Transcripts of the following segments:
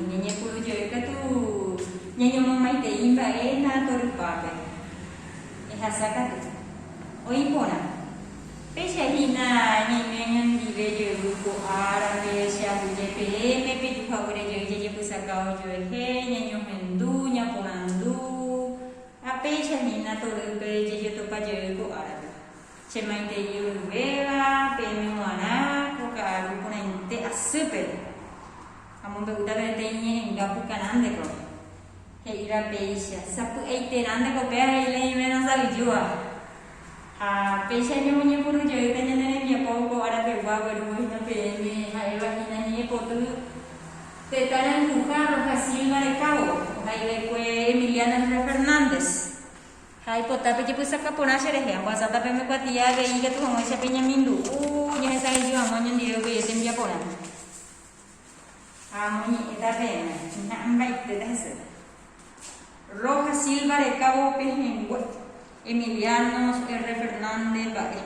ñeñe puru yo que tú ñeño mamá y te imba na toru pape es asaka tu oi pona pesha hina ñeño dive yo grupo árabe sha buje pm pe tu favore yo ye pusakao yo he ñeño hendu ña ponandu a pesha hina toru pe ye to pa yo ko árabe chemai te yo vela pm wana ko ka grupo na inte asupe Kamu berudah bertanya hingga bukan anda kok. Hei pesha, sapu eite anda kok behar ini mana sabi jua. Pesha ni punya puru jauh tanya nene dia pau ada berubah berubah hina peme, hai hina ni potu. Tetanan bukan hasil mereka kau. Hai lekue Emiliano Fernandez. Hai pota pe pusa kapona shere he, bahasa tapi me kuatia be iga tu homo siapa mindu. Nyahe sai jua monyon dia be tem dia pona. Moni eta pena, namba itedase. Roja Silva de Cabo Pejengue, Emiliano R. Fernández Bae.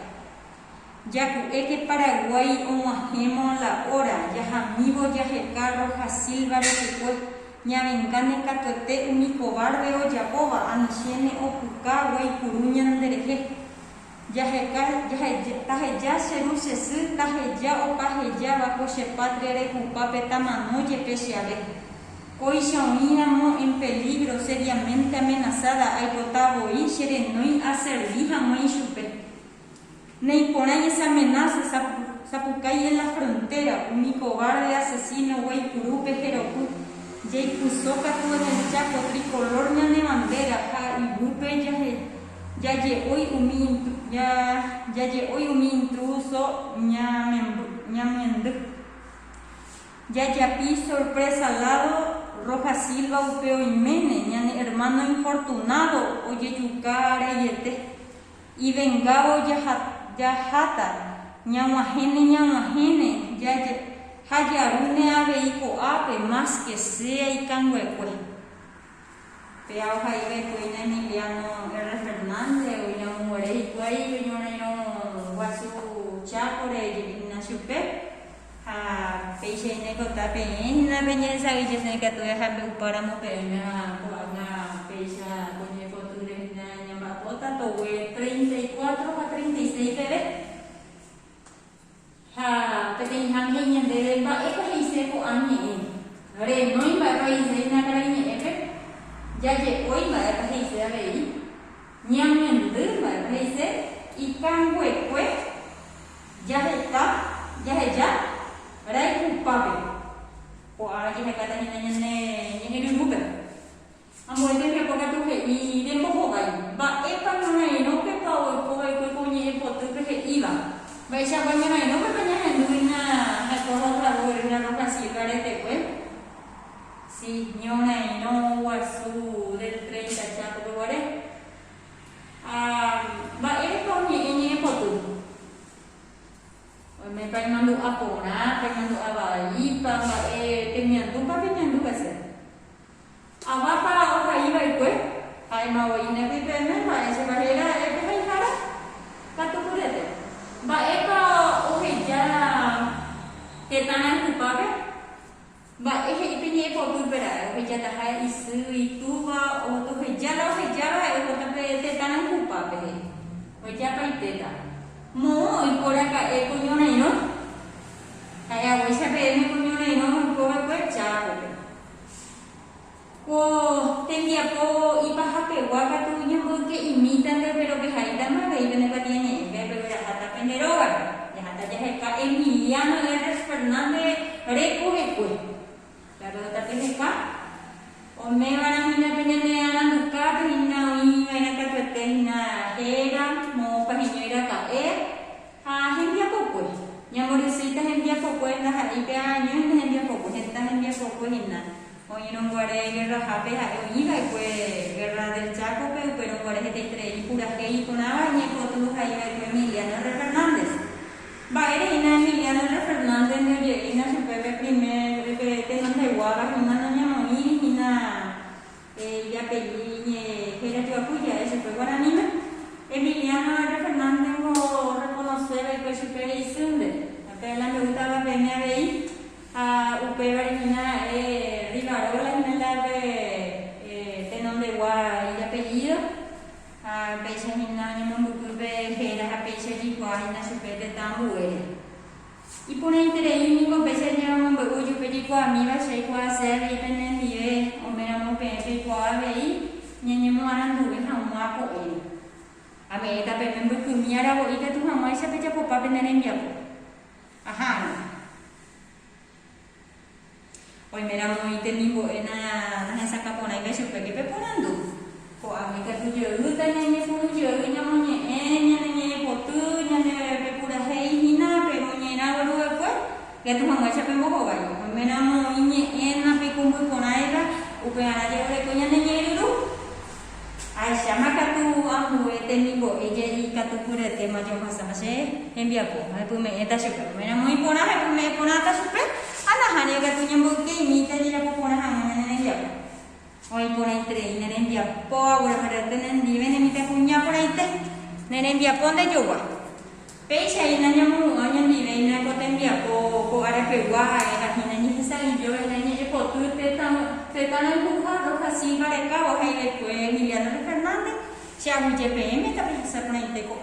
Ya que Paraguay o majemo la hora, ya amigo ya jeca Roja Silva de Cabo, ya vengane catuete único barbe o yapoba, anichene o puca, guay curuñan dereje. Ya ya seru sesu ya o ya bajo se patria de cupape tamano ye pesiabe. Coixaunamo en peligro seriamente amenazada hay potabo y serenoi a servija muy chupe. Nei ponen esa amenaza sapucay en la frontera, único barde asesino guay curupe jerocu. Jay pusoca tu en el chaco tricolor ñane bandera ja y bupe ya hoy umi intruso ñamendo ya pi sorpresa al lado Roja Silva upeo Imene ñane hermano infortunado oye yucare yete y vengabo ya jata ñamuajene hayarune aveiko ape más que sea y canguecue Peau Jaime Cuina Emiliano R. Fernández, William Morey, Guay, Guasu Chapore, Ignacio Pep, Peixe Necota Peña, la Peña de Saguillas Necatoya, Jabe Paramo Peña, Peixa, Coñe Foture, Ñamapota, Towe 34 a 36 bebé. Peña Peña de Ba, Epa Hice Po Ani, Re, no iba a raíz na Caraña Epe. Ya hoy va a parecer a ver, ñamendo va a parecer y canguecue ya está, ahora es culpable. O ahora que me cata ni un buque. Amo este que poca tu que y de mojo va epa no que pao ko ni potu que iba. Va esa buena no que paña henduina a todo la buena no casi carete pues. Sí, ñona no guasu del 30 chapo lugares. Va esto ni potu. Me pagando a pona, pagando a baipa, teniendo hacer. Abapa o iba y pues, hay maoina que tener, va ese barrera, que hay cara, cato purete. Va epa o ya que tan culpable. Va piñe potu pera, ya ta isu itu va o to ya o te tan culpable. O ya paiteta. Mo y por acá coñona y no. Kaya voy a pedirme coñona y no ko pues chavo. Ko tendia po ipaha pe waka tu nya que imitan pero que haita más ve y que tiene pero ya hasta penderoga. Ya hasta ya Emiliano R. Fernández recoge Claro, tapi ka o me van a mirar peña de anduka peña y van a capeteña era mo paño ira hendia poco ya morisita hendia poco en las aipe años hendia poco esta hendia poco hinna hoy no guare guerra jape hoy iba pues guerra del Chaco pero guare de tres y pura que y con abañe potu ahí Emiliano R. Fernández va era Emiliano R. Fernández no llena su pepe primer te no te guarda una niña muy ya peñe que era yo apoya ese fue guaranima Emiliano R. Fernández o reconocer que su pere y sunde la me gustaba peña de ahí a upe varina riba y pone interés y ni veces llevamos bebuyo pellico a mí va a ser cuál hacer y tener nivel o me llamo pepe cuál veí ni mo aran duwe hamwa ko ini ame eta pepe bu kumiara bo ita tu hamwa isa pecha ko pa benene mbiapo aha hoy me llamo ite nimbo ena na saka pona ibe super que pe ponando ko ame ka tu je uta ni pu je nya mo nya potu nya pe pura hei hina pe mo nya na waru ko ya tu hamwa isa pe mo ko ba yo me llamo ini ena pe kumbu konaira upe ana je ore ko nya nya ru Aisyah maka tu aku etenibo eje ikatu pura tema jo masa masih embia po hai pu me eta super me na moi pona hai pu me pona ta super ana hane ga tu nyambo ke mi ta dia po pona hang na ne dia oi pona entre ne embia po agora para tenen di vene mi ta punya pona ite ne embia po nda jo wa pe sai na nyamu anya di ve na ko embia po ara pe wa era hina ni sa jo na ni e po tu te ta na ku ha ro ka si ga le ka wa hai le ko Emiliano Fernández si amu je pe me ta pe sa pona ite ko